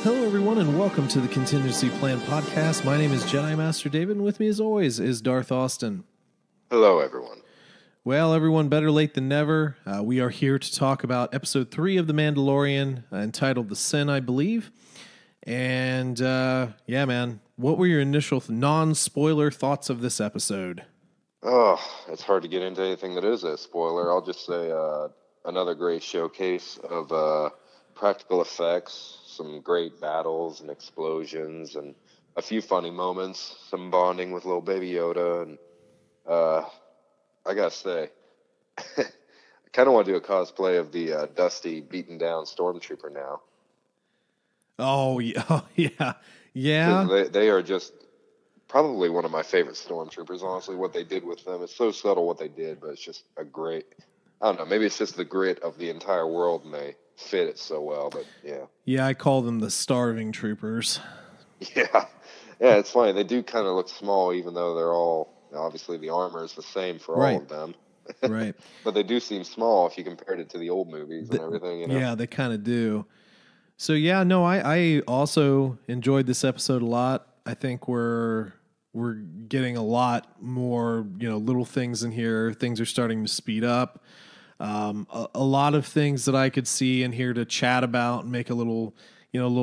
Hello, everyone, and welcome to the Contingency Plan Podcast. My name is Jedi Master David, and with me, as always, is Darth Austin. Hello, everyone. Well, everyone, better late than never. We are here to talk about Episode 3 of The Mandalorian, entitled The Sin, I believe. And, yeah, man, what were your initial non-spoiler thoughts of this episode? Oh, it's hard to get into anything that is a spoiler. I'll just say another great showcase of practical effects, some great battles and explosions, and a few funny moments, some bonding with little baby Yoda, and I gotta say, I kind of want to do a cosplay of the dusty, beaten down stormtrooper now. Oh, yeah, yeah. They are just probably one of my favorite stormtroopers, honestly. What they did with them, it's so subtle what they did, but it's just a great, I don't know, maybe it's just the grit of the entire world and they fit it so well, but yeah. Yeah, I call them the starving troopers. Yeah, it's funny. They do kind of look small, even though they're all, obviously the armor is the same for all of them. Right. But they do seem small if you compared it to the old movies and everything, you know? Yeah, they kind of do. So, yeah, no, I also enjoyed this episode a lot. I think we're getting a lot more, little things in here. Things are starting to speed up. A lot of things that I could see in here to chat about and make a little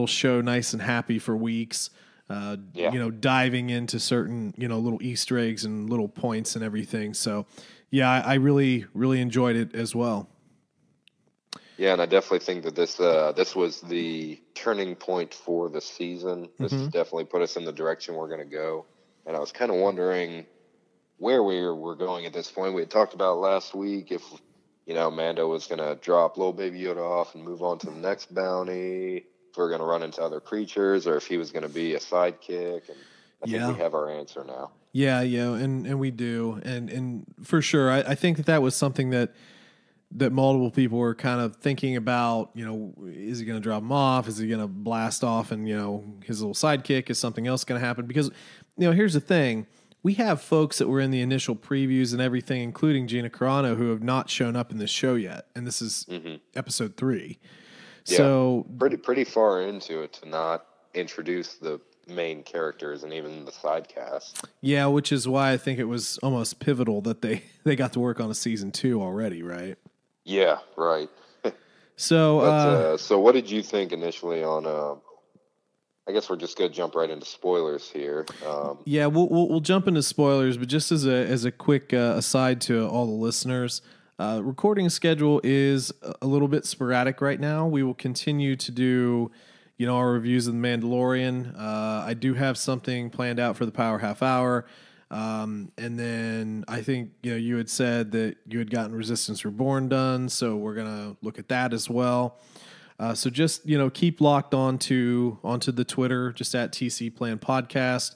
show nice and happy for weeks. Diving into certain, little Easter eggs and little points and everything. So, yeah, I really, really enjoyed it as well. Yeah, and I definitely think that this was the turning point for the season. This has definitely put us in the direction we're going to go. And I was kind of wondering where we're going at this point. We had talked about last week if, Mando was going to drop little baby Yoda off and move on to the next bounty, if we are going to run into other creatures, or if he was going to be a sidekick. And I think we have our answer now. Yeah, and we do. And for sure, I think that was something that multiple people were kind of thinking about, is he going to drop him off? Is he going to blast off and, his little sidekick? Is something else going to happen? Because, here's the thing. We have folks that were in the initial previews and everything, including Gina Carano, who have not shown up in this show yet. And this is episode 3. Yeah, so pretty far into it to not introduce the main characters and even the side cast. Yeah, which is why I think it was almost pivotal that they got to work on a season 2 already, right? Yeah, right. So, so what did you think initially on? I guess we're just gonna jump right into spoilers here. Yeah, we'll jump into spoilers, but just as a quick aside to all the listeners, recording schedule is a little bit sporadic right now. We will continue to do, our reviews of The Mandalorian. I do have something planned out for the Power Half Hour. And then I think, you had said that you had gotten Resistance Reborn done, so we're going to look at that as well. So just, keep locked onto the Twitter, just at TC Plan Podcast,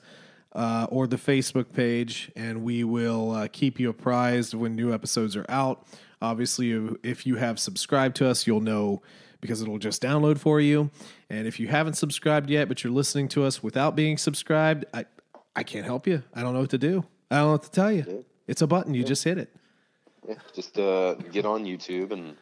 or the Facebook page, and we will keep you apprised when new episodes are out. Obviously, if you have subscribed to us, you'll know because it'll just download for you. And if you haven't subscribed yet, but you're listening to us without being subscribed, I can't help you. I don't know what to do. I don't know what to tell you. Yeah. It's a button. You just hit it. Yeah, just get on YouTube and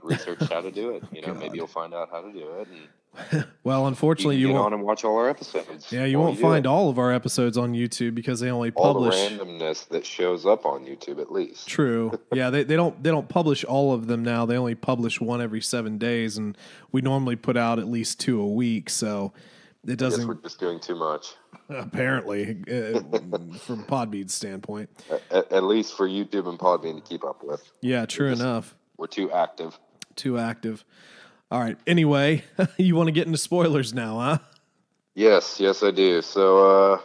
research how to do it. Maybe you'll find out how to do it. And well, unfortunately, you get won't on and watch all our episodes. Yeah, you won't find all of our episodes on YouTube because they only publish all the randomness that shows up on YouTube, at least. True. Yeah, they don't publish all of them now. They only publish one every 7 days, and we normally put out at least 2 a week. So it doesn't. I guess we're just doing too much. Apparently, from Podbean's standpoint. At least for YouTube and Podbean to keep up with. Yeah, true enough. We're too active. Too active. All right. Anyway, you want to get into spoilers now, huh? Yes, I do. So,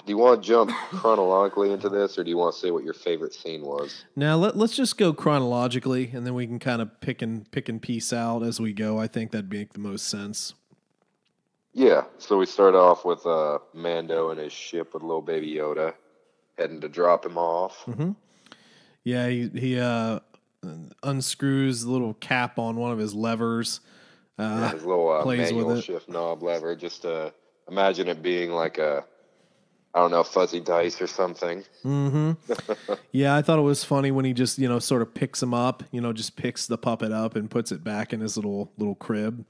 do you want to jump chronologically into this, or do you want to say what your favorite scene was? Now, let's just go chronologically, and then we can kind of pick and piece out as we go. I think that'd make the most sense. Yeah, so we start off with Mando and his ship with little baby Yoda heading to drop him off. Mm-hmm. Yeah, he unscrews the little cap on one of his levers. His little manual shift knob lever. Just imagine it being like a, I don't know, fuzzy dice or something. Mm-hmm. Yeah, I thought it was funny when he just, sort of picks him up, just picks the puppet up and puts it back in his little crib.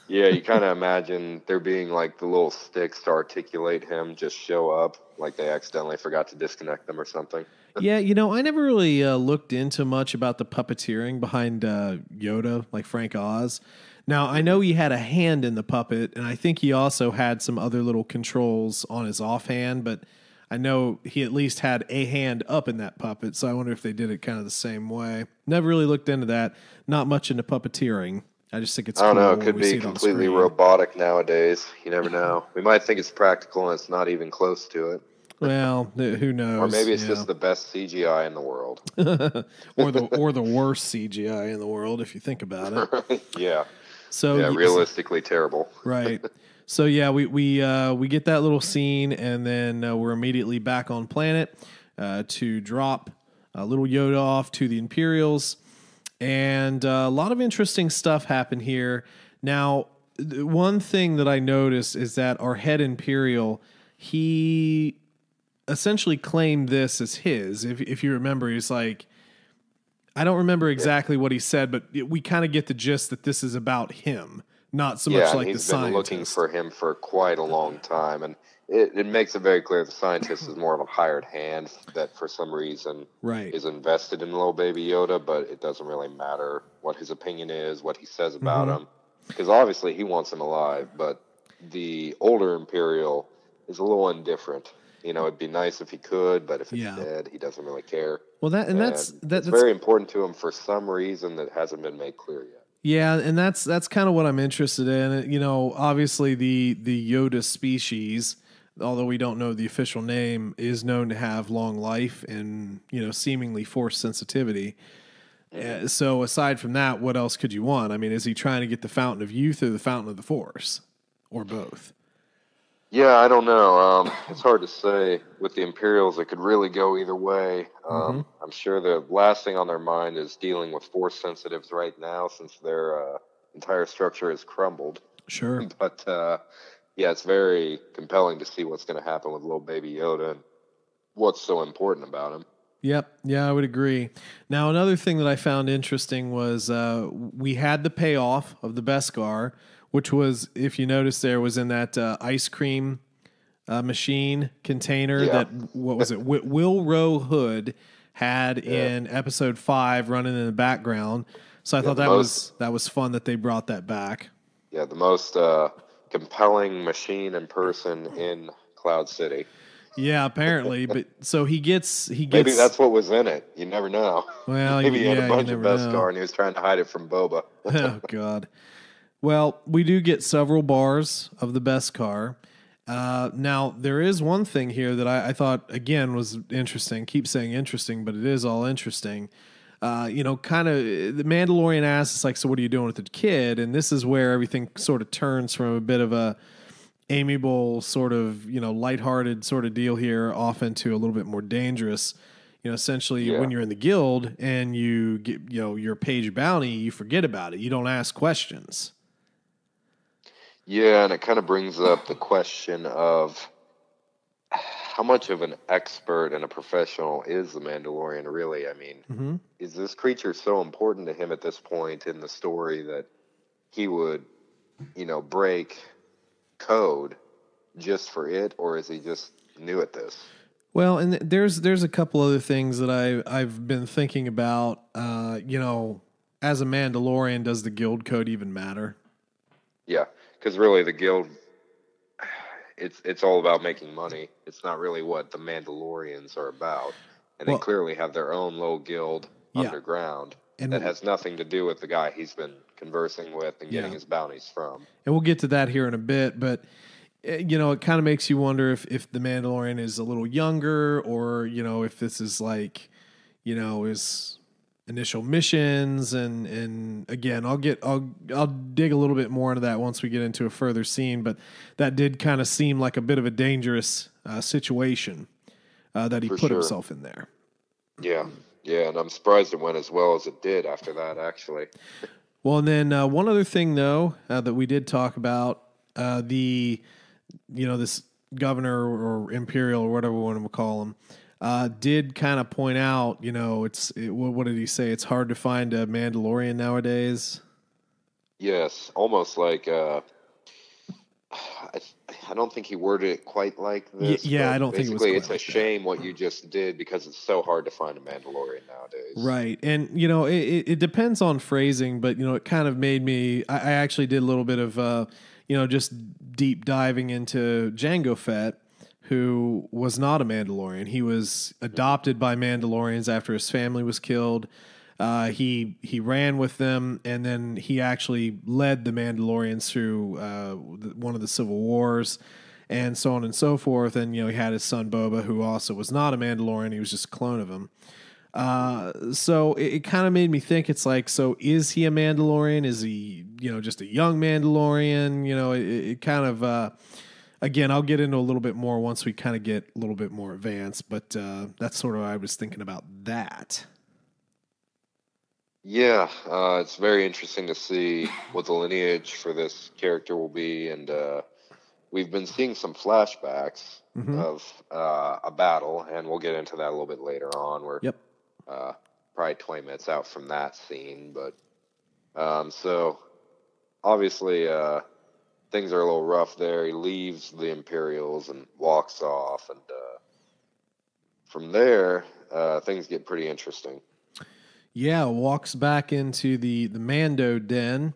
Yeah, you kind of imagine there being like the little sticks to articulate him just show up, like they accidentally forgot to disconnect them or something. Yeah, I never really looked into much about the puppeteering behind Yoda, like Frank Oz. Now, I know he had a hand in the puppet, and I think he also had some other little controls on his offhand, but I know he at least had a hand up in that puppet, so I wonder if they did it kind of the same way. Never really looked into that. Not much into puppeteering. I just think it's I don't cool know. It when could we see be it on completely screen. robotic nowadays. You never know. We might think it's practical and it's not even close to it. Well, who knows? Or maybe it's just the best CGI in the world. or the worst CGI in the world if you think about it. Yeah. So Yeah, realistically terrible. Right. So yeah, we get that little scene, and then we're immediately back on planet to drop little Yoda off to the Imperials, and a lot of interesting stuff happen here. Now, one thing that I noticed is that our head Imperial, he essentially claimed this as his. If you remember, he's like, I don't remember exactly what he said, but we kind of get the gist that this is about him, not so much like the scientist. Yeah, he's been looking for him for quite a long time, and it makes it very clear the scientist is more of a hired hand that for some reason is invested in little baby Yoda, but it doesn't really matter what his opinion is, what he says about him, because obviously he wants him alive, but the older Imperial is a little indifferent. It'd be nice if he could, but if it's dead, he doesn't really care. Well, that's very important to him for some reason that hasn't been made clear yet. Yeah, and that's kind of what I'm interested in. Obviously the Yoda species, although we don't know the official name, is known to have long life and seemingly force sensitivity. So aside from that, what else could you want? I mean, is he trying to get the Fountain of Youth or the Fountain of the Force, or both? Yeah, I don't know. It's hard to say. With the Imperials, it could really go either way. I'm sure the last thing on their mind is dealing with force sensitives right now, since their entire structure has crumbled. Sure. But yeah, it's very compelling to see what's going to happen with little baby Yoda and what's so important about him. Yep. Yeah, I would agree. Now, another thing that I found interesting was we had the payoff of the Beskar, which was, if you notice, there was in that ice cream machine container that, what was it, Will Rowe Hood had in episode 5 running in the background. So I thought that was fun that they brought that back. Yeah, the most compelling machine and person in Cloud City. Yeah, apparently. But so he gets. Maybe that's what was in it. You never know. Well, maybe he had a bunch of Beskar and he was trying to hide it from Boba. Oh God. Well, we do get several bars of the Beskar. Now, there is one thing here that I thought, again, was interesting. Keep saying interesting, but it is all interesting. Kind of, the Mandalorian asks, like, so what are you doing with the kid? And this is where everything sort of turns from a bit of a amiable sort of, lighthearted sort of deal here off into a little bit more dangerous. Essentially, when you're in the guild and you get, your page bounty, you forget about it. You don't ask questions. Yeah, and it kind of brings up the question of how much of an expert and a professional is the Mandalorian really? I mean, is this creature so important to him at this point in the story that he would, break code just for it, or is he just new at this? Well, and there's a couple other things that I've been thinking about. As a Mandalorian, does the guild code even matter? Yeah. Because really, the guild, it's all about making money. It's not really what the Mandalorians are about. And they clearly have their own little guild underground that has nothing to do with the guy he's been conversing with and getting his bounties from. And we'll get to that here in a bit, but it kind of makes you wonder if the Mandalorian is a little younger, or if this is like his initial missions, and again, I'll dig a little bit more into that once we get into a further scene, but that did kind of seem like a bit of a dangerous situation that he put himself in there. Yeah, and I'm surprised it went as well as it did after that, actually. Well, and then one other thing, though, that we did talk about, this governor or imperial or whatever we want to call him, did kind of point out, what did he say? It's hard to find a Mandalorian nowadays. Yes, almost like I, I don't think he worded it quite like this, Yeah, I but don't think it was basically quite it's a like that. shame what you just did because it's so hard to find a Mandalorian nowadays. Right. And, it depends on phrasing, but, it kind of made me, I actually did a little bit of, just deep diving into Jango Fett, who was not a Mandalorian. He was adopted by Mandalorians after his family was killed. He ran with them, and then he actually led the Mandalorians through one of the civil wars, and so on and so forth. And he had his son Boba, who also was not a Mandalorian; he was just a clone of him. So it kind of made me think. It's like, so is he a Mandalorian? Is he just a young Mandalorian? It kind of. Again, I'll get into a little bit more once we kind of get a little bit more advanced, but that's sort of what I was thinking about that. Yeah, it's very interesting to see what the lineage for this character will be, and we've been seeing some flashbacks Mm-hmm. of a battle, and we'll get into that a little bit later on. We're Yep. probably 20 minutes out from that scene, but so obviously things are a little rough there. He leaves the Imperials and walks off, and from there things get pretty interesting. Yeah, walks back into the Mando den,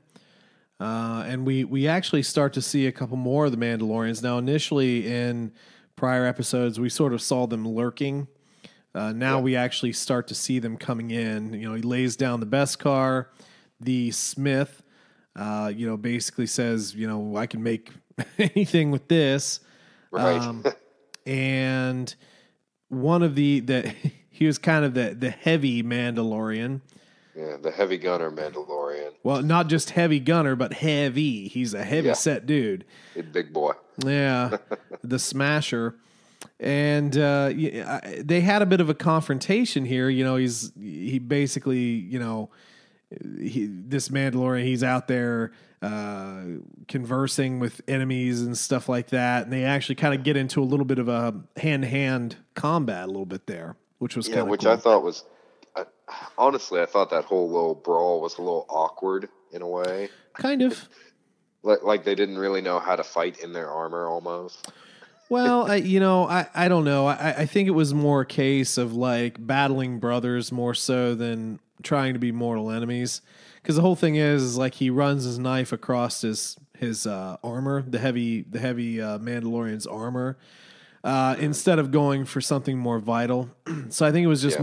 and we actually start to see a couple more of the Mandalorians. Now, initially in prior episodes, we sort of saw them lurking. Now Yeah. we actually start to see them coming in. He lays down the Beskar. The Smith, basically says, I can make anything with this. Right. And one of the he was kind of the heavy Mandalorian. Yeah, the heavy gunner Mandalorian. Well, not just heavy gunner, but heavy. He's a heavy Yeah. set dude. Big boy. Yeah, the smasher. And they had a bit of a confrontation here. He basically, this Mandalorian, he's out there conversing with enemies and stuff like that. And they actually kind of get into a little bit of a hand-to-hand combat a little bit there, which was kind of which cool. I thought was, honestly, I thought that whole little brawl was a little awkward in a way. Kind of. Like they didn't really know how to fight in their armor almost. Well, I don't know. I think it was more a case of like battling brothers more so than trying to be mortal enemies. Because the whole thing is like he runs his knife across his armor, the heavy Mandalorian's armor, instead of going for something more vital. So I think it was just Yeah.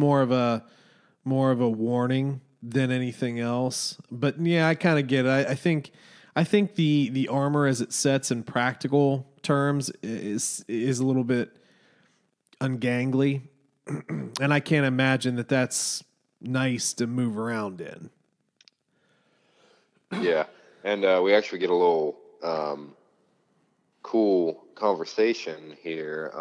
more of a warning than anything else. But yeah, I kind of get it. I think the armor as it sets in practical terms is a little bit ungangly, and I can't imagine that that's nice to move around in. Yeah, and we actually get a little cool conversation here.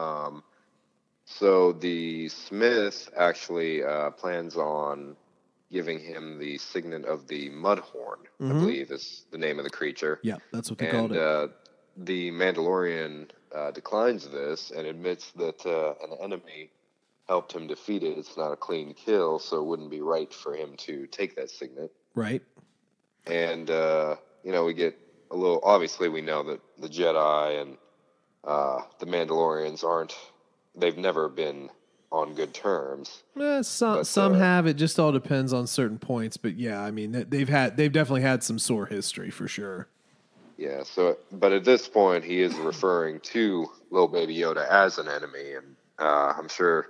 So the Smith actually plans on giving him the signet of the Mudhorn, I believe is the name of the creature. Yeah, that's what they And called it. the Mandalorian declines this and admits that an enemy helped him defeat it. It's not a clean kill, so it wouldn't be right for him to take that signet. Right. And, we get a little, obviously we know that the Jedi and the Mandalorians they've never been on good terms. Some have. It just all depends on certain points. But yeah, I mean, they've definitely had some sore history for sure. Yeah, but at this point, he is referring to little baby Yoda as an enemy, and I'm sure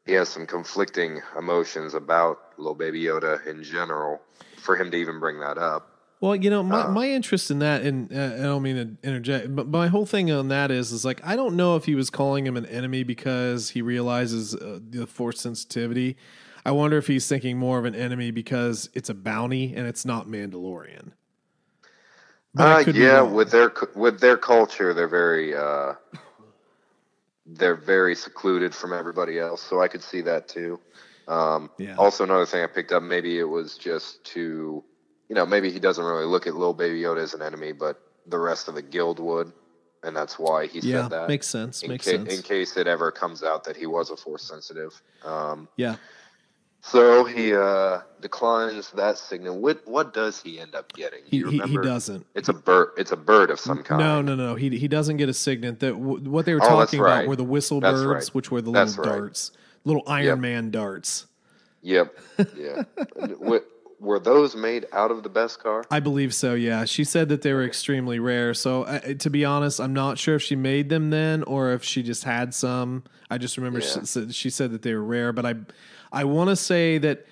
he has some conflicting emotions about little baby Yoda in general for him to even bring that up. Well, my interest in that, and I don't mean to interject, but my whole thing on that is like, I don't know if he was calling him an enemy because he realizes the Force sensitivity. I wonder if he's thinking more of an enemy because it's a bounty and it's not Mandalorian. But I could be wrong. with their culture, they're very secluded from everybody else, so I could see that too. Yeah. Also, another thing I picked up, maybe it was just to, maybe he doesn't really look at little baby Yoda as an enemy, but the rest of the guild would, and that's why he said that. Makes sense. In case it ever comes out that he was a Force sensitive. Yeah. So he declines that signal. What does he end up getting? Do you remember? He doesn't. It's a bird. It's a bird of some kind. No. He doesn't get a signet. That what they were Oh, that's talking about right. were the whistle That's birds, right. which were the That's little right. darts, little Iron Man darts. Yep. Yeah. Were those made out of the Beskar? I believe so. Yeah, she said that they were extremely rare. So to be honest, I'm not sure if she made them then or if she just had some. I just remember she said that they were rare, but I want to say that.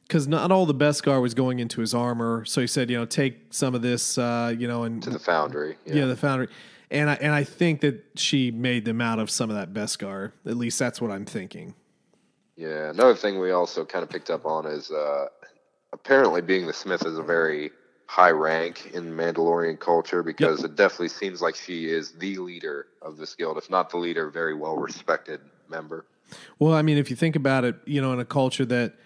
Because not all the Beskar was going into his armor, so he said, take some of this, and To the foundry. yeah, the foundry, and I think that she made them out of some of that Beskar. At least that's what I'm thinking. Yeah. Another thing we also kind of picked up on is apparently being the Smith is a very high rank in Mandalorian culture because it definitely seems like she is the leader of this guild, if not the leader, very well respected member. Well, I mean, if you think about it, in a culture that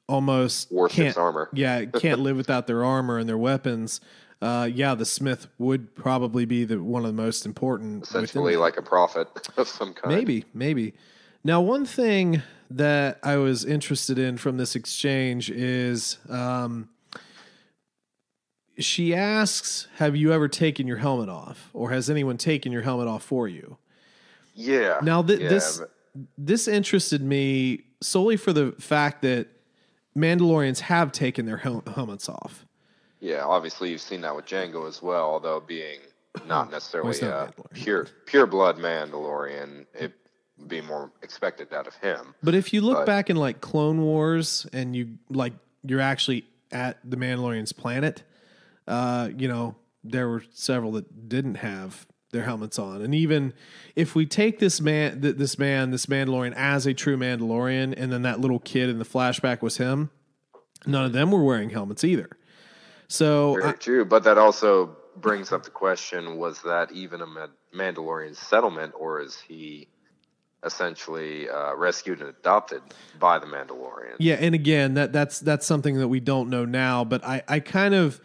almost worships armor. Yeah, can't live without their armor and their weapons. The Smith would probably be one of the most important. Essentially like a prophet of some kind. Maybe. Now, one thing that I was interested in from this exchange is she asks, have you ever taken your helmet off? Or has anyone taken your helmet off for you? Yeah. Now, this interested me solely for the fact that Mandalorians have taken their helmets off. Yeah, obviously you've seen that with Jango as well, although being not necessarily a pure blood Mandalorian, it'd be more expected out of him. But if you look back in like Clone Wars and you're actually at the Mandalorian's planet, there were several that didn't have their helmets on. And even if we take this Mandalorian as a true Mandalorian, and then that little kid in the flashback was him, none of them were wearing helmets either. So very true. But that also brings up the question, was that even a Mandalorian settlement, or is he essentially rescued and adopted by the Mandalorians? Yeah, and again, that's something that we don't know now, but I kind of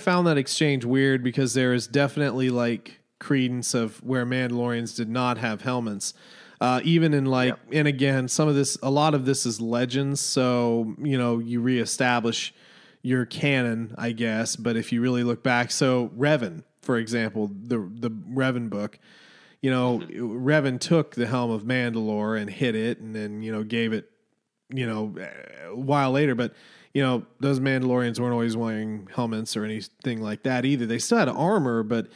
found that exchange weird because there is definitely like credence of where Mandalorians did not have helmets. Even in and again, a lot of this is legends. So, you reestablish your canon, I guess. But if you really look back, so Revan, for example, the Revan book, Revan took the helm of Mandalore and hid it and then, gave it, a while later. But, those Mandalorians weren't always wearing helmets or anything like that either. They still had armor, but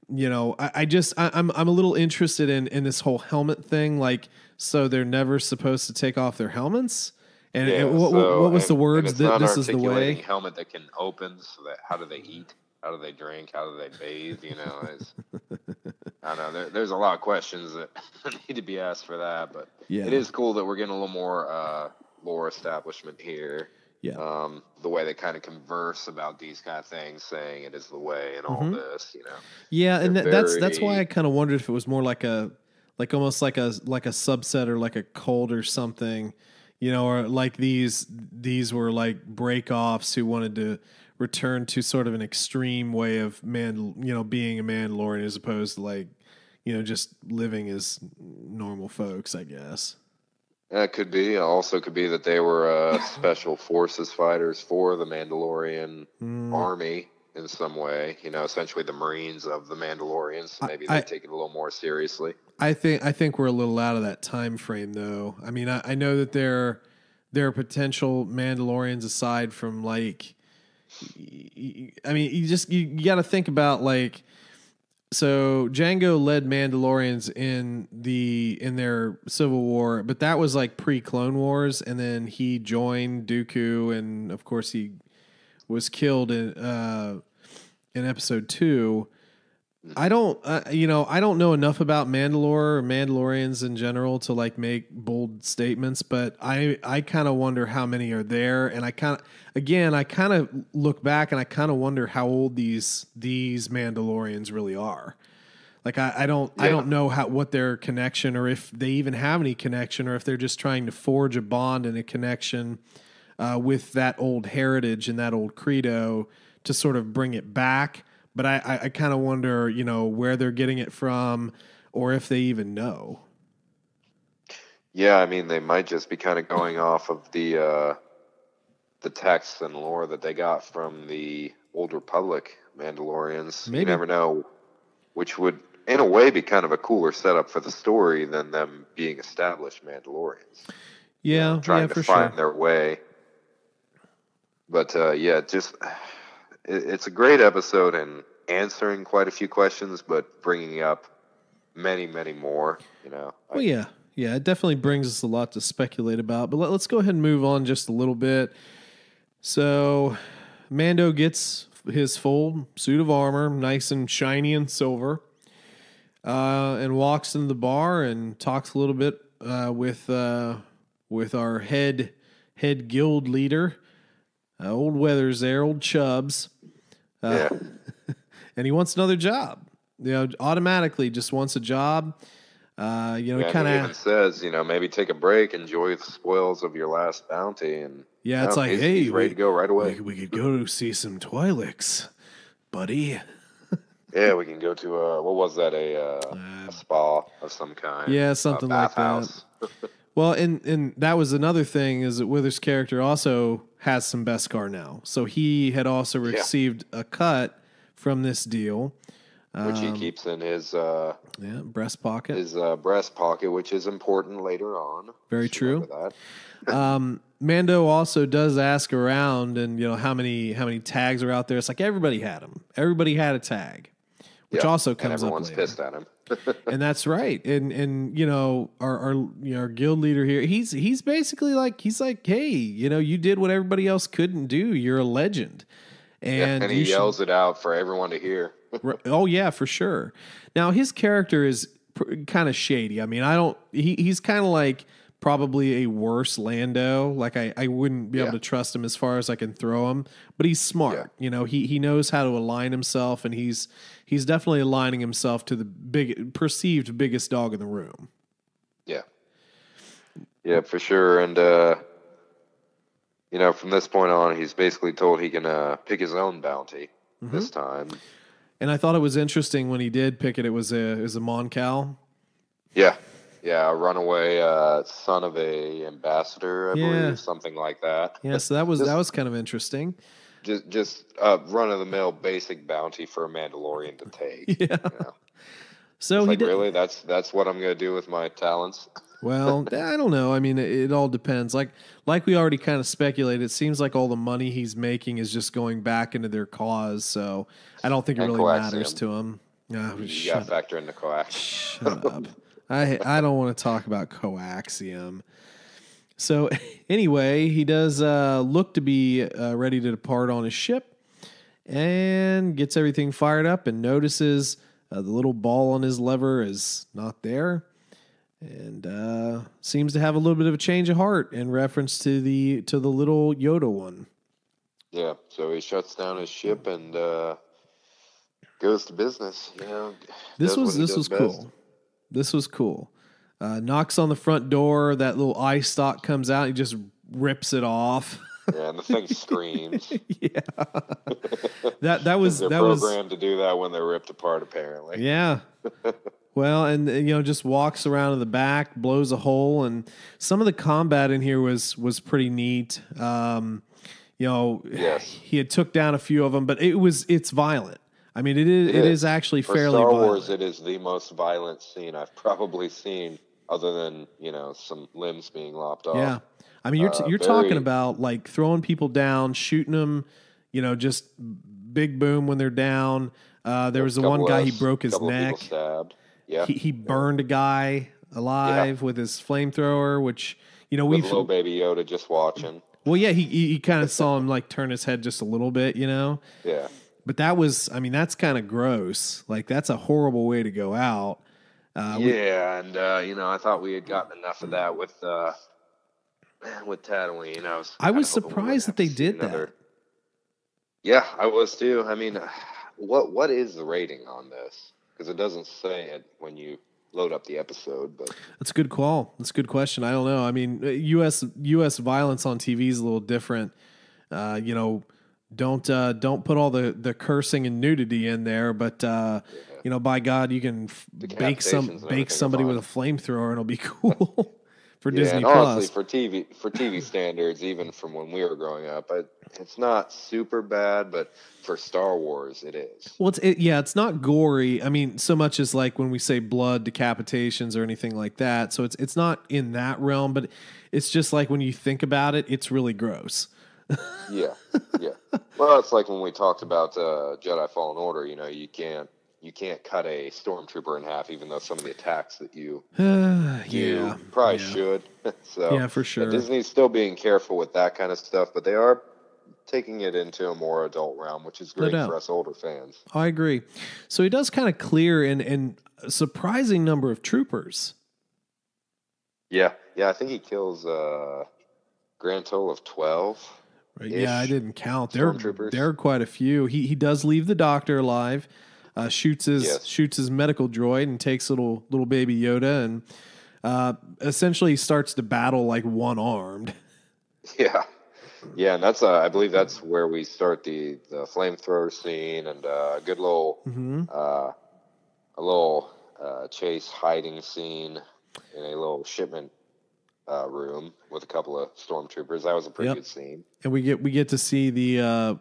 I'm a little interested in this whole helmet thing. Like, so they're never supposed to take off their helmets. And what was the words? This is the way. Helmet that can open. So that how do they eat? How do they drink? How do they bathe? I don't know. There's a lot of questions that need to be asked for that, but it is cool that we're getting a little more lore establishment here. Yeah. The way they kind of converse about these kind of things, saying it is the way and all this, Yeah, and that's why I kind of wondered if it was more almost like a subset or like a cult or something, or like these were like break-offs who wanted to return to sort of an extreme way of being a Mandalorian as opposed to like, just living as normal folks, I guess. That could be. Also could be that they were special forces fighters for the Mandalorian army in some way. Essentially the Marines of the Mandalorians. So maybe they take it a little more seriously. I think we're a little out of that time frame, though. I mean, I know that there are potential Mandalorians aside from like. I mean, you got to think about like. So Jango led Mandalorians in their civil war, but that was like pre-Clone Wars, and then he joined Dooku, and of course he was killed in Episode 2. I don't know enough about Mandalore or Mandalorians in general to like make bold statements, but I kind of wonder how many are there, and I kind of look back and I kind of wonder how old these Mandalorians really are. Like I don't know what their connection, or if they even have any connection, or if they're just trying to forge a bond and a connection with that old heritage and that old credo to sort of bring it back. But I kind of wonder, where they're getting it from, or if they even know. Yeah, I mean, they might just be kind of going off of the texts and lore that they got from the Old Republic Mandalorians. Maybe. You never know, which would, in a way, be kind of a cooler setup for the story than them being established Mandalorians. Yeah, trying to for find sure. their way. But it's a great episode and answering quite a few questions, but bringing up many, many more. Well, yeah, it definitely brings us a lot to speculate about. But let's go ahead and move on just a little bit. So, Mando gets his full suit of armor, nice and shiny and silver, and walks into the bar and talks a little bit with our head guild leader, Old Weathers there, Old Chubbs. Yeah. And he wants another job. Automatically just wants a job. He kind even says, maybe take a break, enjoy the spoils of your last bounty, and it's like, hey, he's ready to go right away. We could go to see some Twi'leks, buddy. Yeah, we can go to what was that? A spa of some kind. Yeah, something like that. Well, and that was another thing is that Withers' character also has some Beskar now, so he had also received a cut from this deal. Which he keeps in his breast pocket. His breast pocket, which is important later on. Very true. Mando also does ask around, and how many tags are out there. It's like everybody had them. Everybody had a tag, which also comes up later. Everyone's pissed at him. And that's right. And our guild leader here, he's basically like hey, you did what everybody else couldn't do. You're a legend. And he yells it out for everyone to hear. Oh yeah, for sure. Now his character is kind of shady. I mean, he's kind of like probably a worse Lando. Like I wouldn't be able to trust him as far as I can throw him, but he's smart. Yeah. He knows how to align himself, and he's definitely aligning himself to the perceived biggest dog in the room. Yeah. Yeah, for sure. And from this point on, he's basically told he can pick his own bounty this time. And I thought it was interesting when he did pick it. It was a Mon Cal. Yeah, a runaway son of a ambassador, I believe, something like that. Yeah, so that was kind of interesting. Just a run of the mill basic bounty for a Mandalorian to take. Yeah. So he did. Really, that's what I'm going to do with my talents. Well, I don't know. I mean, it all depends. Like we already kind of speculated, it seems like all the money he's making is just going back into their cause. So I don't think it really matters to him. You got to factor in the coaxium. Shut up. I don't want to talk about coaxium. So anyway, he does look to be ready to depart on his ship, and gets everything fired up and notices the little ball on his lever is not there. And seems to have a little bit of a change of heart in reference to the little Yoda one. Yeah, so he shuts down his ship and goes to business. This was cool. This was cool. Knocks on the front door. That little eye stalk comes out. He just rips it off. Yeah, and the thing screams. Yeah, that was programmed to do that when they're ripped apart. Apparently. Yeah. Well, and just walks around in the back, blows a hole, and some of the combat in here was pretty neat. Yes. He had took down a few of them, but it's violent. I mean, it is actually fairly violent. For Star Wars, it is the most violent scene I've probably seen, other than some limbs being lopped off. Yeah, I mean, you're talking about like throwing people down, shooting them, just big boom when they're down. There was the one guy, he broke his neck. Yeah, he burned a guy alive with his flamethrower, which with little baby Yoda just watching. Well, yeah, he kind of saw him like turn his head just a little bit, Yeah, but that's kind of gross. Like that's a horrible way to go out. And I thought we had gotten enough of that with Tatooine. I was surprised that they did that. Yeah, I was too. I mean, what is the rating on this? Because it doesn't say it when you load up the episode. But that's a good call. That's a good question. I don't know. I mean, U.S. violence on TV is a little different. Don't put all the cursing and nudity in there. But by God, you can bake somebody with a flamethrower and it'll be cool. for Disney and honestly, Plus. for TV standards, even from when we were growing up, it's not super bad, but for Star Wars, it is. Well, it's not gory. I mean, so much as like when we say blood, decapitations, or anything like that. So it's not in that realm, but it's just like when you think about it, it's really gross. Yeah. Well, it's like when we talked about Jedi Fallen Order. You can't cut a stormtrooper in half, even though some of the attacks that you do probably should. So yeah, for sure. Disney's still being careful with that kind of stuff, but they are taking it into a more adult realm, which is great for us older fans. I agree. So he does kind of clear in a surprising number of troopers. Yeah. I think he kills grand total of 12. Right. Yeah, I didn't count. There are quite a few. He does leave the doctor alive. Shoots his medical droid and takes little baby Yoda and essentially starts to battle like one armed. Yeah, and that's I believe that's where we start the flamethrower scene and a good little chase hiding scene in a little shipment room with a couple of stormtroopers. That was a pretty good scene. And we get to see the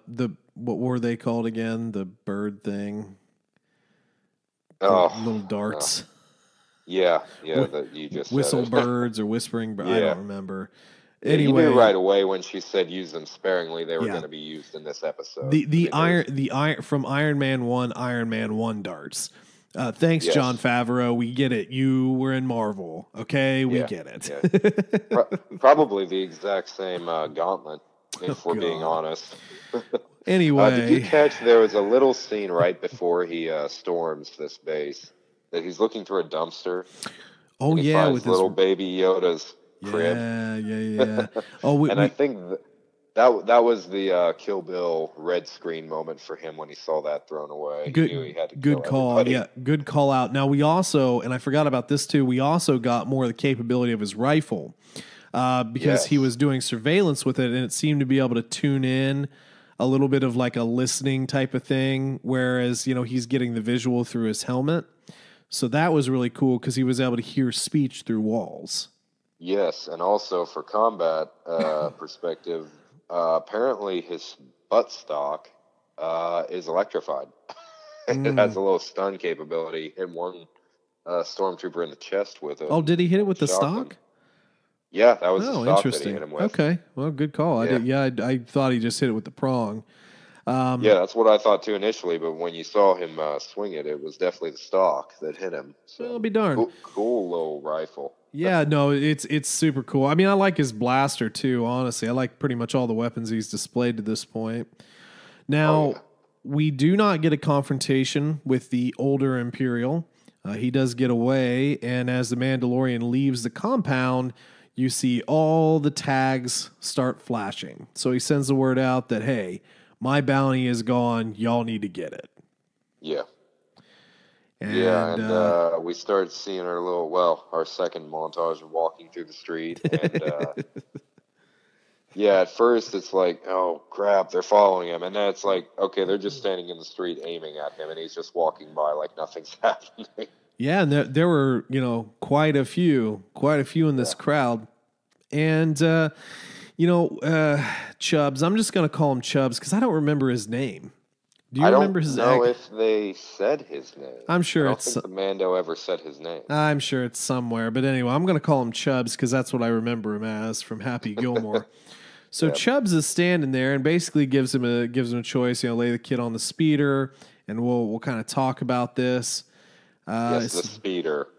what were they called again? The bird thing. Little darts. Yeah. That you just whistle birds or whispering. But I don't remember. Anyway, you knew right away when she said use them sparingly, they were going to be used in this episode. The iron from Iron Man 1 darts. Thanks, Jon Favreau. We get it. You were in Marvel. Okay, we get it. Probably the exact same gauntlet, if we're being honest. Anyway. Did you catch there was a little scene right before he storms this base that he's looking through a dumpster? Oh, yeah. With little baby Yoda's crib. Yeah. I think that was the Kill Bill red screen moment for him when he saw that thrown away. He knew he had to good call. Everybody. Yeah, good call out. Now we also, and I forgot about this too, we also got more of the capability of his rifle because he was doing surveillance with it, and it seemed to be able to tune in a little bit of like a listening type of thing, whereas he's getting the visual through his helmet. So that was really cool because he was able to hear speech through walls. Yes, and also for combat perspective, apparently his buttstock is electrified. It has a little stun capability. Hit one stormtrooper in the chest with it. Oh, did he hit it with the stock? Yeah, that was the stock that he hit him with. Okay, well, good call. I thought he just hit it with the prong. That's what I thought too initially, but when you saw him swing it, it was definitely the stock that hit him. So I'll be darned. Cool little rifle. Yeah, no, it's super cool. I mean, I like his blaster too, honestly. I like pretty much all the weapons he's displayed to this point. Now, we do not get a confrontation with the older Imperial. He does get away, and as the Mandalorian leaves the compound, you see all the tags start flashing. So he sends the word out that, hey, my bounty is gone. Y'all need to get it. Yeah. And we start seeing our second montage of walking through the street. And at first it's like, oh, crap, they're following him. And then it's like, okay, they're just standing in the street aiming at him, and he's just walking by like nothing's happening. Yeah, and there were, quite a few in this crowd. And, Chubbs, I'm just going to call him Chubbs because I don't remember his name. Do you remember his name? I don't know if they said his name. I'm sure I don't think the Mando ever said his name. I'm sure it's somewhere. But anyway, I'm going to call him Chubbs because that's what I remember him as from Happy Gilmore. So Chubbs is standing there and basically gives him a choice. Lay the kid on the speeder, and we'll kind of talk about this. The speeder.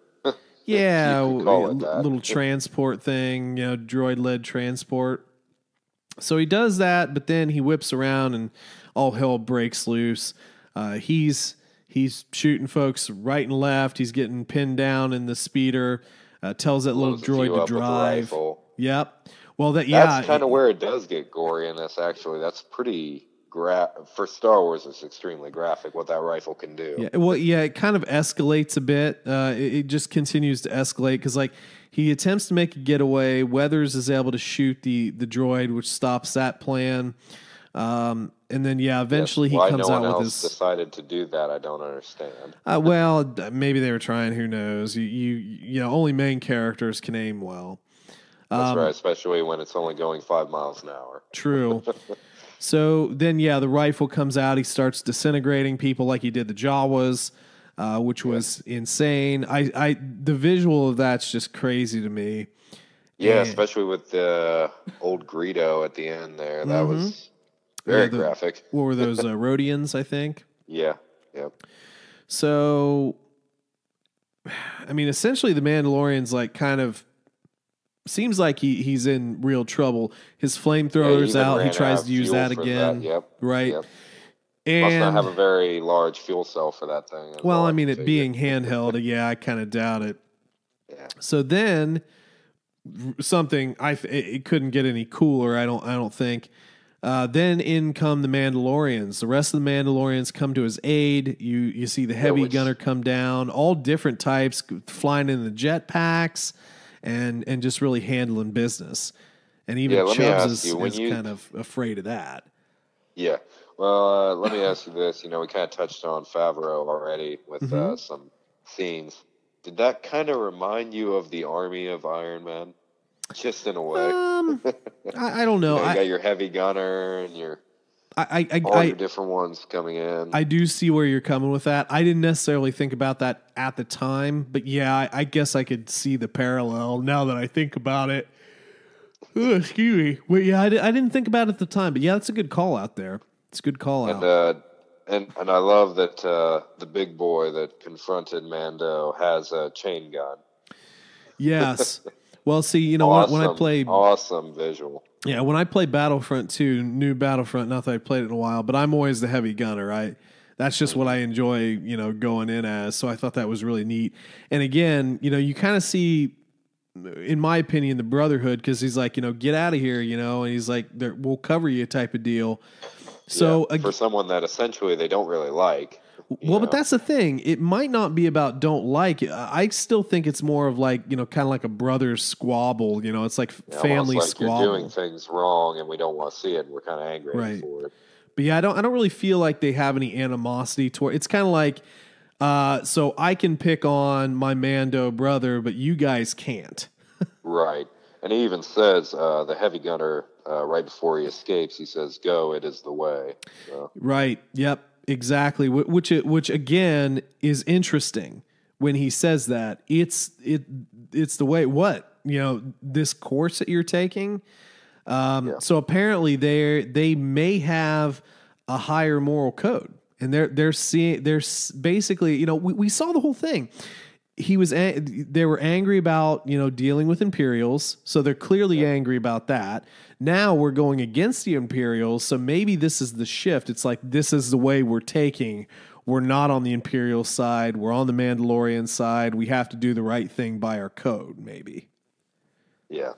Yeah, little transport thing, droid-led transport. So he does that, but then he whips around and all hell breaks loose. He's shooting folks right and left. He's getting pinned down in the speeder. Tells that little droid to drive. Yep. Well, that's kind of where it does get gory in this. Actually, that's pretty for Star Wars. It's extremely graphic what that rifle can do. Yeah. Well, yeah, it kind of escalates a bit. It just continues to escalate because he attempts to make a getaway. Weathers is able to shoot the droid, which stops that plan. And then eventually he comes out with his. Decided to do that. I don't understand. Well, maybe they were trying. Who knows? You only main characters can aim well. That's right, especially when it's only going 5 miles an hour. True. So then, yeah, the rifle comes out. He starts disintegrating people like he did the Jawas, which was insane. The visual of that's just crazy to me. Yeah, especially with the old Greedo at the end there. That was very graphic. What were those, Rhodians, I think? Yeah, yep. So, I mean, essentially the Mandalorian's like kind of seems like he's in real trouble. His flamethrower's out. He tries to use that again. Yep. Right. Yep. And must not have a very large fuel cell for that thing. Well, I mean, it being handheld, yeah, I kind of doubt it. Yeah. So then something it couldn't get any cooler. I don't think. Then in come the Mandalorians. The rest of the Mandalorians come to his aid. You see the heavy gunner come down, all different types, flying in the jetpacks, and just really handling business. And even Chubbs is kind of afraid of that. Yeah. Well, let me ask you this. We kind of touched on Favreau already with some scenes. Did that kind of remind you of the army of Iron Man? Just in a way. I don't know. You got your heavy gunner and your your different ones coming in. I do see where you're coming with that. I didn't necessarily think about that at the time, but yeah, I guess I could see the parallel now that I think about it. Excuse me. Well, yeah, I didn't think about it at the time, but yeah, that's a good call out there. It's a good call out. And I love that the big boy that confronted Mando has a chain gun. Yes. Well, see, awesome, when I play awesome visual. Yeah, when I play Battlefront 2, new Battlefront, not that I played it in a while, but I'm always the heavy gunner, right? That's just what I enjoy, going in as. So I thought that was really neat. And again, you kind of see, in my opinion, the Brotherhood, because he's like, get out of here, and he's like, we'll cover you type of deal. So for someone that essentially they don't really like. Well, but that's the thing. It might not be about don't like it. I still think it's more of like, kind of like a brother's squabble. It's like family like squabble. You're doing things wrong and we don't want to see it. And we're kind of angry for it. But yeah, I don't really feel like they have any animosity toward. It's kind of like, so I can pick on my Mando brother, but you guys can't. Right. And he even says, the heavy gunner, right before he escapes, he says, "Go, it is the way." So. Right. Yep. Exactly. Which again is interesting when he says that. It's the way. What? This course that you're taking. So apparently they may have a higher moral code, and they're basically, we saw the whole thing. They were angry about, dealing with Imperials. So they're clearly angry about that. Now we're going against the Imperials. So maybe this is the shift. It's like, this is the way we're taking. We're not on the Imperial side. We're on the Mandalorian side. We have to do the right thing by our code, maybe. Yeah.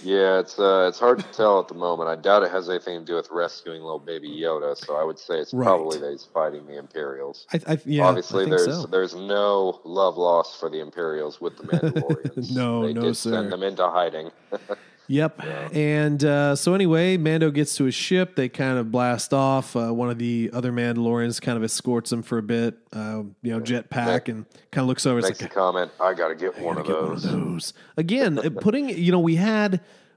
Yeah, it's hard to tell at the moment. I doubt it has anything to do with rescuing little baby Yoda. So I would say it's probably that he's fighting the Imperials. Obviously, there's no love lost for the Imperials with the Mandalorians. They did send them into hiding. Yep. Yeah. And so anyway, Mando gets to his ship. They kind of blast off. One of the other Mandalorians kind of escorts him for a bit, jetpack, and kind of looks over. Makes a comment, I got to get one of those. Again,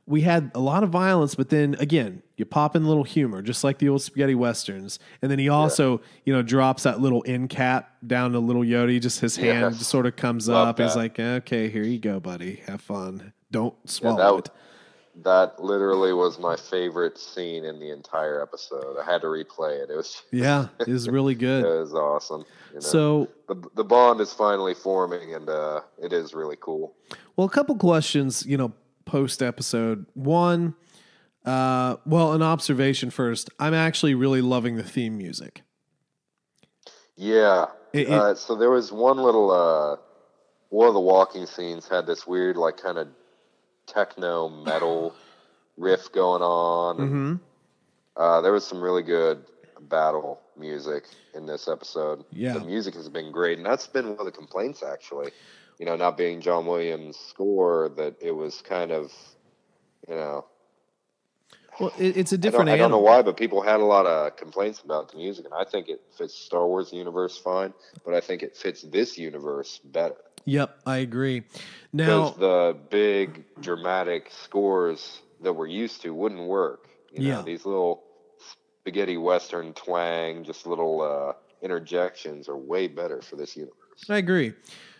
we had a lot of violence, but then again, you pop in a little humor, just like the old spaghetti westerns. And then he also, drops that little end cap down to little Yoda. Just his hand just sort of comes up. He's like, okay, here you go, buddy. Have fun. Don't swallow it. That literally was my favorite scene in the entire episode. I had to replay it. It was it was really good. It was awesome. So the bond is finally forming, and it is really cool. Well, a couple questions, post episode. One, an observation first. I'm actually really loving the theme music. Yeah. So there was one little one of the walking scenes had this weird, like, kind of techno metal riff going on. And, there was some really good battle music in this episode. Yeah. The music has been great, and that's been one of the complaints, actually. Not being John Williams' score, that it was kind of, Well, it's a different I don't know why, but people had a lot of complaints about the music, and I think it fits Star Wars universe fine, but I think it fits this universe better. Yep, I agree. Because Now, the big dramatic scores that we're used to wouldn't work. yeah, These little spaghetti western twang, just little interjections are way better for this universe. I agree.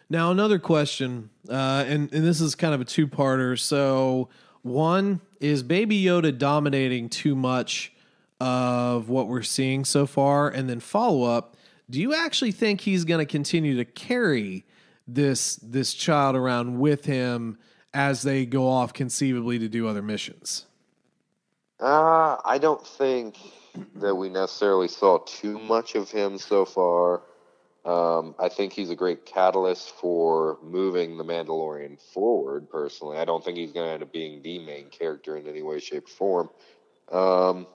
Now, another question, and this is kind of a two-parter. So, one, is Baby Yoda dominating too much of what we're seeing so far? And then follow up, do you actually think he's going to continue to carry this child around with him as they go off conceivably to do other missions? I don't think that we necessarily saw too much of him so far. I think he's a great catalyst for moving the Mandalorian forward, personally. I don't think he's going to end up being the main character in any way, shape, or form.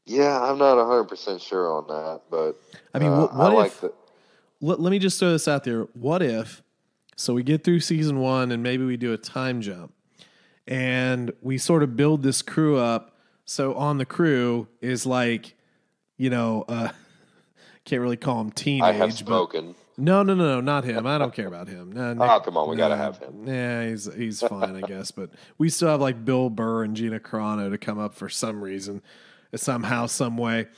Yeah, I'm not 100% sure on that, but I mean, what I like if, the... let me just throw this out there. What if, so we get through season 1 and maybe we do a time jump and we sort of build this crew up. So on the crew is like, can't really call him teenage. I have spoken. No, not him. I don't care about him. No, Oh, come on, we got to have him. Yeah, he's fine, I guess. But we still have like Bill Burr and Gina Carano to come up for some reason, somehow, some way.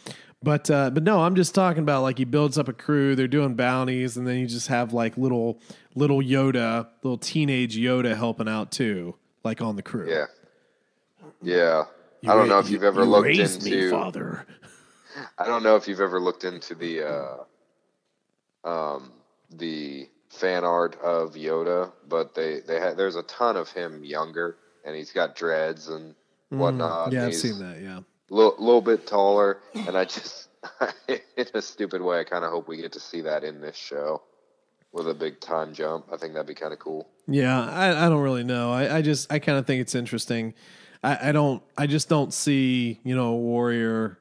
But no, I'm just talking about like he builds up a crew. They're doing bounties, and then you just have like little Yoda, little teenage Yoda helping out too, like on the crew. Yeah. I don't know if you've ever looked raised into... me, Father. I don't know if you've ever looked into the fan art of Yoda, but there's a ton of him younger, and he's got dreads and whatnot. Yeah, and I've seen that. Yeah, little bit taller, and I just, in a stupid way, I kind of hope we get to see that in this show with a big time jump. I think that'd be kind of cool. Yeah, I don't really know. I kind of think it's interesting. I just don't see, a warrior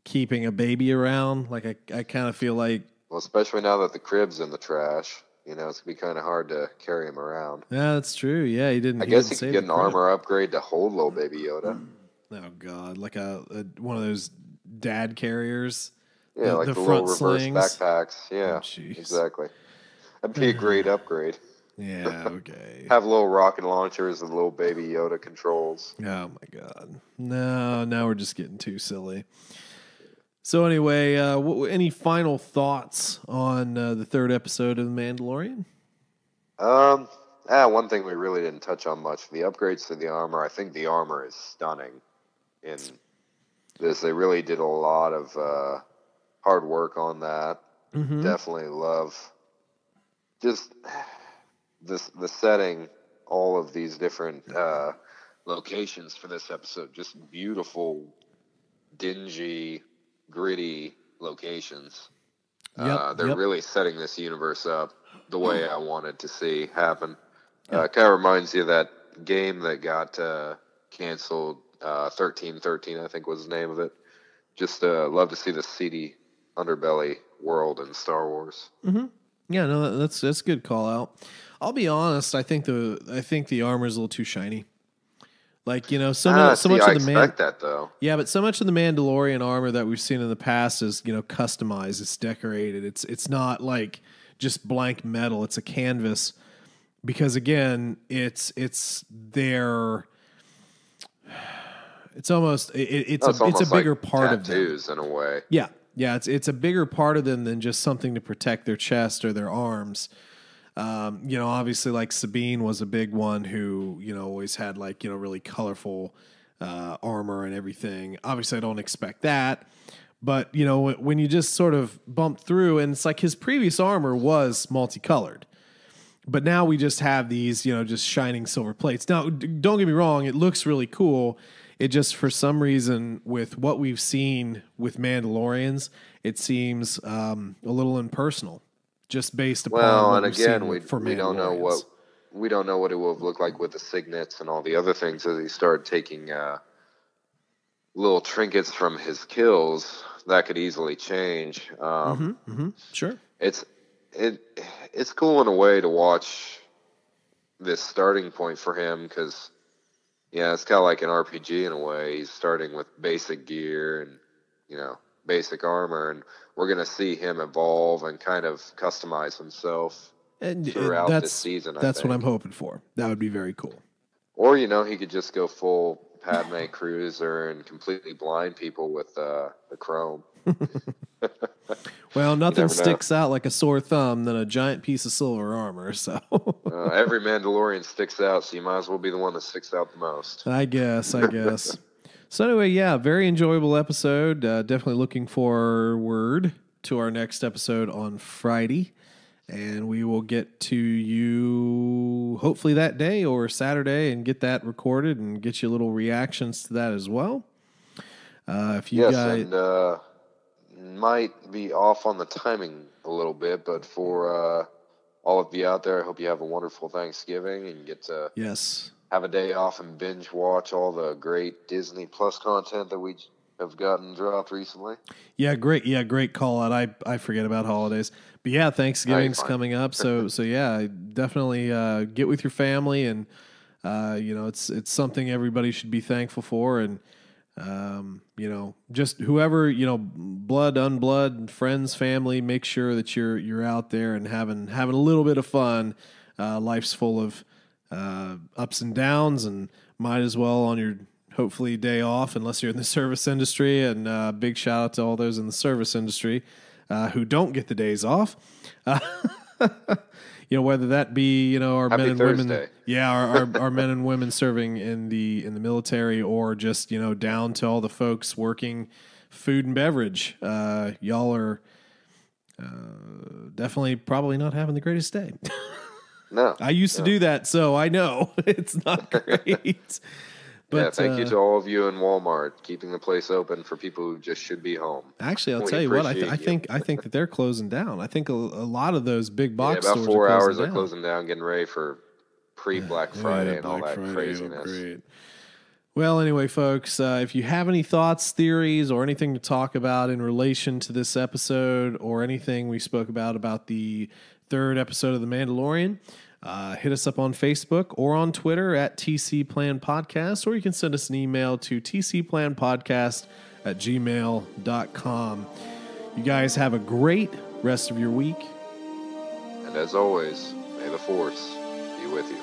keeping a baby around. Like I kind of feel like, well, especially now that the crib's in the trash, it's gonna be kind of hard to carry him around. Yeah, that's true. Yeah, he didn't. I guess he could get an armor upgrade to hold little baby Yoda. Oh God, like a one of those dad carriers. Yeah, like the little reverse slings. Backpacks. Yeah, exactly. That'd be a great upgrade. Yeah, okay. Have little rocket launchers and little baby Yoda controls. Oh my God. No, now we're just getting too silly. So anyway, any final thoughts on the third episode of The Mandalorian? One thing we really didn't touch on much, the upgrades to the armor. I think the armor is stunning in this. They really did a lot of hard work on that. Mm-hmm. Definitely love just the setting, all of these different locations for this episode. Just beautiful, dingy, gritty locations. They're really setting this universe up the way I wanted to see happen. Kind of reminds you of that game that got canceled, 1313, I think was the name of it. Just love to see the seedy underbelly world in Star Wars. Mm-hmm. Yeah, no, that's a good call out. I'll be honest. I think the armor is a little too shiny. Like so much of the that though. Yeah, but so much of the Mandalorian armor that we've seen in the past is customized. It's decorated. It's not like just blank metal. It's a canvas because again, it's their. It's almost it's a bigger like part of them. Tattoos in a way. Yeah. Yeah, it's a bigger part of them than just something to protect their chest or their arms. Obviously, like Sabine was a big one who, always had like, really colorful armor and everything. Obviously, I don't expect that. But, when you just sort of bump through, and it's like his previous armor was multicolored. But now we just have these, just shining silver plates. Now, don't get me wrong, it looks really cool. It just, for some reason, with what we've seen with Mandalorians, it seems a little impersonal, just based upon what we've seen for Mandalorians. We don't know what it will look like with the signets and all the other things as he started taking little trinkets from his kills. That could easily change. Sure, it's cool in a way to watch this starting point for him because. Yeah, it's kind of like an RPG in a way. He's starting with basic gear and, basic armor, and we're going to see him evolve and kind of customize himself throughout this season. That's what I'm hoping for. That would be very cool. Or, he could just go full Padme cruiser and completely blind people with the chrome. Well, nothing sticks out like a sore thumb than a giant piece of silver armor. So every Mandalorian sticks out, so you might as well be the one that sticks out the most. I guess. So anyway, yeah, very enjoyable episode. Definitely looking forward to our next episode on Friday. And we will get to you hopefully that day or Saturday and get that recorded and get you little reactions to that as well. If you guys... and might be off on the timing a little bit, but for all of you out there, I hope you have a wonderful Thanksgiving and get to have a day off and binge watch all the great Disney Plus content that we have gotten dropped recently. Yeah, great call out. I forget about holidays. But yeah, Thanksgiving's coming up, so yeah, definitely get with your family, and it's something everybody should be thankful for, and just whoever, blood, unblood, friends, family, make sure that you're out there and having a little bit of fun. Life's full of ups and downs, and might as well on your hopefully day off, unless you're in the service industry. And big shout out to all those in the service industry who don't get the days off. Whether that be our Happy men and Thursday. women, our men and women serving in the military, or just down to all the folks working food and beverage. Y'all are definitely probably not having the greatest day. No, I used to do that, so I know it's not great. But, thank you to all of you in Walmart keeping the place open for people who just should be home. Actually, I'll tell you what, I think that they're closing down. I think a lot of those big box stores about 4 hours are they're closing down, getting ready for pre-Black Friday and all that craziness. Great. Well, anyway, folks, if you have any thoughts, theories, or anything to talk about in relation to this episode, or anything we spoke about the third episode of The Mandalorian, hit us up on Facebook or on Twitter at TC Plan Podcast, or you can send us an email to tcplanpodcast@gmail.com. You guys have a great rest of your week. And as always, may the Force be with you.